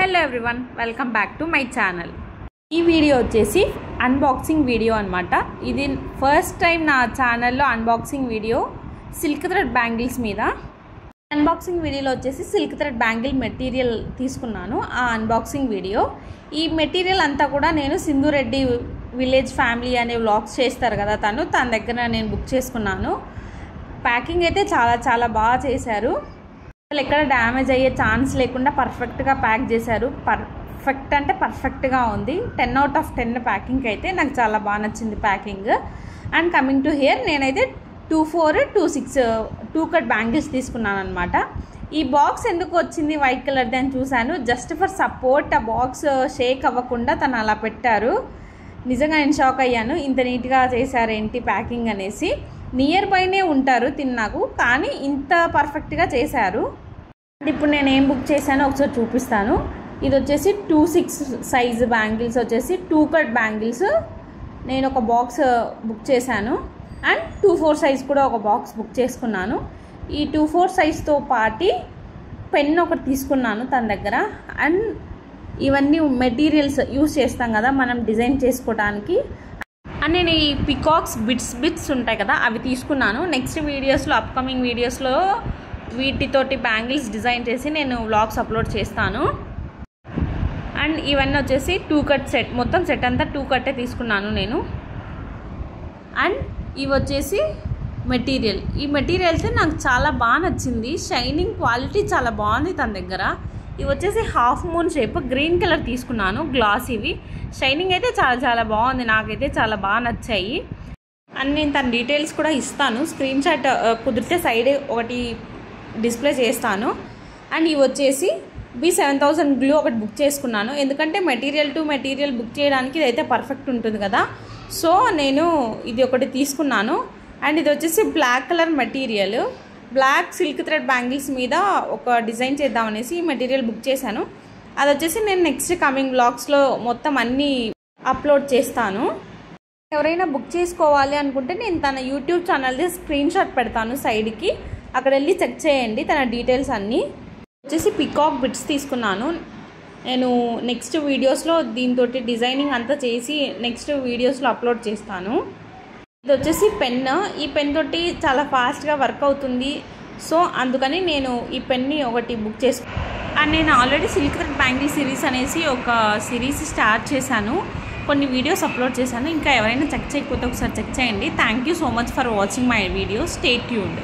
Hello everyone, welcome back to my channel. ఈ video వచ్చేసి unboxing video అనమాట. ఇది ఫస్ట్ టైం నా ఛానల్లో unboxing video silk thread bangles మీద. అన్బాక్సింగ్ వీడియోలో వచ్చేసి సిల్క్ థ్రెడ్ బ్యాంగిల్ మెటీరియల్ తీసుకున్నాను. ఆ అన్బాక్సింగ్ వీడియో, ఈ మెటీరియల్ అంతా కూడా నేను సింధు రెడ్డి విలేజ్ ఫ్యామిలీ అనే వ్లాగ్స్ చేస్తారు కదా, తన దగ్గర నేను బుక్ చేసుకున్నాను. ప్యాకింగ్ అయితే చాలా బాగా చేశారు. అసలు ఎక్కడ డ్యామేజ్ అయ్యే ఛాన్స్ లేకుండా పర్ఫెక్ట్గా ప్యాక్ చేశారు. పర్ఫెక్ట్ అంటే పర్ఫెక్ట్గా ఉంది. 10 out of 10 ప్యాకింగ్ అయితే నాకు చాలా బాగా నచ్చింది packing. And coming to hear, నేనైతే 24, 26 2 కట్ బ్యాంగిల్స్ తీసుకున్నాను అనమాట. ఈ బాక్స్ ఎందుకు వచ్చింది వైట్ కలర్ది అని చూశాను. జస్ట్ ఫర్ సపోర్ట్ ఆ బాక్స్ షేక్ అవ్వకుండా తను అలా పెట్టారు. నిజంగా నేను షాక్ అయ్యాను, ఇంత నీట్గా చేశారేంటి ప్యాకింగ్ అనేసి. నియర్ బైనే ఉంటారు నాకు, కానీ ఇంత పర్ఫెక్ట్గా చేశారు. ఇప్పుడు నేను ఏం బుక్ చేశానో ఒకసారి చూపిస్తాను. ఇది వచ్చేసి 26 సైజ్ బ్యాంగిల్స్ వచ్చేసి 2 కట్ బ్యాంగిల్స్ నేను ఒక బాక్స్ బుక్ చేశాను. అండ్ 24 సైజ్ కూడా ఒక బాక్స్ బుక్ చేసుకున్నాను. ఈ 24 సైజ్తో పాటు పెన్ ఒకటి తీసుకున్నాను తన దగ్గర. అండ్ ఇవన్నీ మెటీరియల్స్ యూస్ చేస్తాం కదా మనం డిజైన్ చేసుకోవడానికి. అండ్ నేను ఈ పికాక్స్ బిట్స్ ఉంటాయి కదా, అవి తీసుకున్నాను. నెక్స్ట్ వీడియోస్లో, అప్కమింగ్ వీడియోస్లో వీటితోటి బ్యాంగిల్స్ డిజైన్ చేసి నేను వ్లాగ్స్ అప్లోడ్ చేస్తాను. అండ్ ఇవన్నీ వచ్చేసి 2 కట్ సెట్, మొత్తం సెట్ అంతా 2 కట్టే తీసుకున్నాను నేను. అండ్ ఇవి వచ్చేసి మెటీరియల్. ఈ మెటీరియల్స్ నాకు చాలా బాగా నచ్చింది. షైనింగ్ క్వాలిటీ చాలా బాగుంది తన దగ్గర. ఇవి వచ్చేసి half moon shape green colour తీసుకున్నాను, గ్లాస్. ఇవి షైనింగ్ అయితే చాలా బాగుంది, నాకైతే చాలా బాగా నచ్చాయి. అండ్ నేను తన డీటెయిల్స్ కూడా ఇస్తాను, స్క్రీన్ షాట్ కుదిరితే సైడ్ ఒకటి డిస్ప్లే చేస్తాను. అండ్ ఇవి వచ్చేసి B7000 గ్లూ ఒకటి బుక్ చేసుకున్నాను, ఎందుకంటే మెటీరియల్ టు మెటీరియల్ బుక్ చేయడానికి ఇదైతే పర్ఫెక్ట్ ఉంటుంది కదా. సో నేను ఇది ఒకటి తీసుకున్నాను. అండ్ ఇది వచ్చేసి black colour material, black silk thread bangles మీద ఒక డిజైన్ చేద్దామనేసి ఈ మెటీరియల్ బుక్ చేశాను. అది వచ్చేసి నేను నెక్స్ట్ కమింగ్ వ్లాగ్స్లో మొత్తం అన్నీ అప్లోడ్ చేస్తాను. ఎవరైనా బుక్ చేసుకోవాలి అనుకుంటే నేను తన యూట్యూబ్ ఛానల్ది స్క్రీన్ షాట్ పెడతాను సైడ్కి, అక్కడ వెళ్ళి చెక్ చేయండి తన డీటెయిల్స్ అన్నీ. వచ్చేసి పికాక్ బిట్స్ తీసుకున్నాను నేను. నెక్స్ట్ వీడియోస్లో దీంతో డిజైనింగ్ అంతా చేసి నెక్స్ట్ వీడియోస్లో అప్లోడ్ చేస్తాను. ఇది వచ్చేసి పెన్. ఈ పెన్ తోటి చాలా ఫాస్ట్గా వర్క్ అవుతుంది. సో అందుకని నేను ఈ పెన్ని ఒకటి బుక్ చేసుకున్నాను. అండ్ నేను already silk thread bangle series అనేసి ఒక సిరీస్ స్టార్ట్ చేశాను, కొన్ని వీడియోస్ అప్లోడ్ చేశాను. ఇంకా ఎవరైనా చెక్ చేయకపోతే ఒకసారి చెక్ చేయండి. Thank you so much for watching my video. Stay tuned.